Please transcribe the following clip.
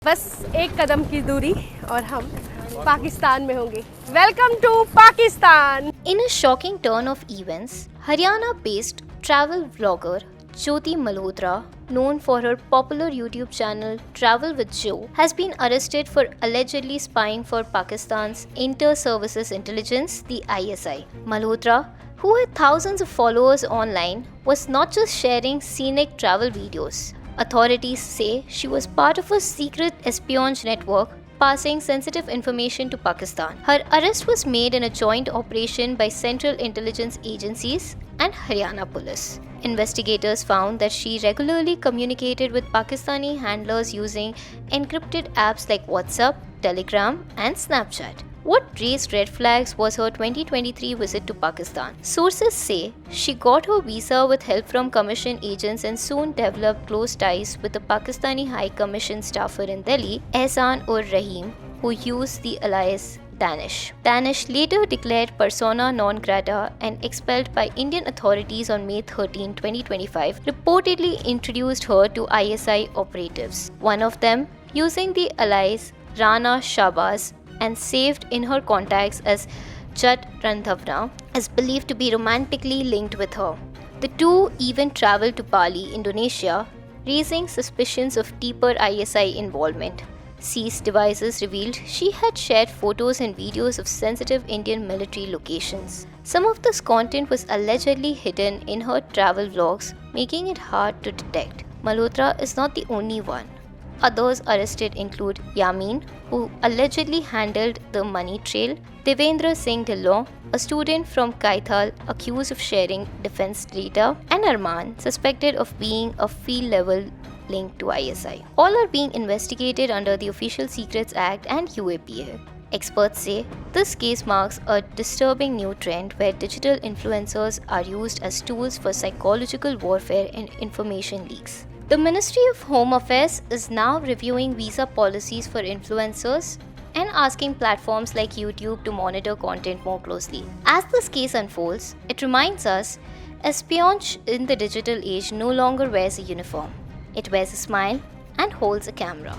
बस एक कदम की दूरी और हम पाकिस्तान में होंगे। Welcome to Pakistan. In a shocking turn of events, Haryana-based travel vlogger Jyoti Malhotra, known for her popular YouTube channel Travel with Jo, has been arrested for allegedly spying for Pakistan's Inter-Services Intelligence, the ISI. Malhotra, who had thousands of followers online, was not just sharing scenic travel videos. Authorities say she was part of a secret espionage network passing sensitive information to Pakistan. Her arrest was made in a joint operation by Central Intelligence Agencies and Haryana Police. Investigators found that she regularly communicated with Pakistani handlers using encrypted apps like WhatsApp, Telegram, and Snapchat. What raised red flags was her 2023 visit to Pakistan. Sources say she got her visa with help from commission agents and soon developed close ties with the Pakistani High Commission staffer in Delhi, Ehsan ur Rahim, who used the alias Danish. Danish later declared persona non grata and expelled by Indian authorities on May 13, 2025, reportedly introduced her to ISI operatives. One of them, using the alias Rana Shahbaz, and saved in her contacts as Jat Randhavna, is believed to be romantically linked with her. The two even traveled to Bali, Indonesia, raising suspicions of deeper ISI involvement. Seized devices revealed she had shared photos and videos of sensitive Indian military locations. Some of this content was allegedly hidden in her travel vlogs, making it hard to detect. Malhotra is not the only one. Others arrested include Yamin, who allegedly handled the money trail, Devendra Singh Dhillon, a student from Kaithal accused of sharing defense data, and Arman, suspected of being a field-level link to ISI. All are being investigated under the Official Secrets Act and UAPA. Experts say this case marks a disturbing new trend where digital influencers are used as tools for psychological warfare and information leaks. The Ministry of Home Affairs is now reviewing visa policies for influencers and asking platforms like YouTube to monitor content more closely. As this case unfolds, it reminds us espionage in the digital age no longer wears a uniform. It wears a smile and holds a camera.